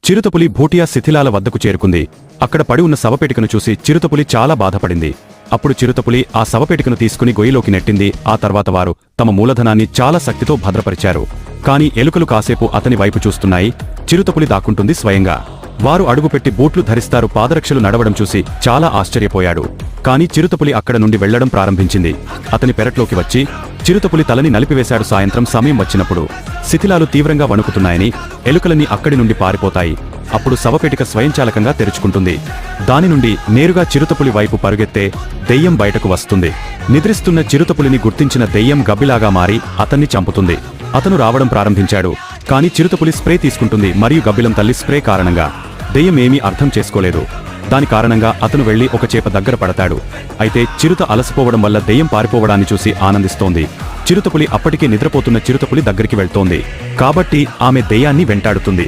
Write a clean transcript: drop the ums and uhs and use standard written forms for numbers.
చిరుతపులి భూటియా శిథిలాల వద్దకు చేరుకుంది. అక్కడ పడి ఉన్న శవపేటికను చూసి చిరుతపులి చాలా బాధపడింది. అప్పుడు చిరుతపులి ఆ శవపేటికను తీసుకుని గొయ్యిలోకి నెట్టింది. ఆ తర్వాత వారు తమ మూలధనాన్ని చాలా శక్తితో భద్రపరిచారు. కాని ఎలుకలు కాసేపు అతని వైపు చూస్తున్నాయి. చిరుతపులి దాక్కుంటుంది స్వయంగా. వారు అడుగుపెట్టి బూట్లు ధరిస్తారు. పాదరక్షలు నడవడం చూసి చాలా ఆశ్చర్యపోయాడు. కాని చిరుతపులి అక్కడ నుండి వెళ్లడం ప్రారంభించింది. అతని పెరట్లోకి వచ్చి చిరుతపులి తలని నలిపివేశాడు. సాయంత్రం సమయం వచ్చినప్పుడు శిథిలాలు తీవ్రంగా వణుకుతున్నాయని ఎలుకలన్నీ అక్కడి నుండి పారిపోతాయి. అప్పుడు శవపేటిక స్వయంచాలకంగా తెరుచుకుంటుంది. దాని నుండి నేరుగా చిరుతపులి వైపు పరుగెత్తే దెయ్యం బయటకు వస్తుంది. నిద్రిస్తున్న చిరుతపులిని గుర్తించిన దెయ్యం గబ్బిలాగా మారి అతన్ని చంపుతుంది. అతను రావడం ప్రారంభించాడు. కాని చిరుతపులి స్ప్రే తీసుకుంటుంది మరియు గబ్బిలం తల్లి స్ప్రే కారణంగా దెయ్యం ఏమీ అర్థం చేసుకోలేదు. దాని కారణంగా అతను వెళ్లి ఒక చేప దగ్గర పడతాడు. అయితే చిరుత అలసిపోవడం వల్ల దెయ్యం పారిపోవడాన్ని చూసి ఆనందిస్తోంది. చిరుతపులి అప్పటికే నిద్రపోతున్న చిరుతపులి దగ్గరికి వెళ్తోంది. కాబట్టి ఆమె దెయ్యాన్ని వెంటాడుతుంది.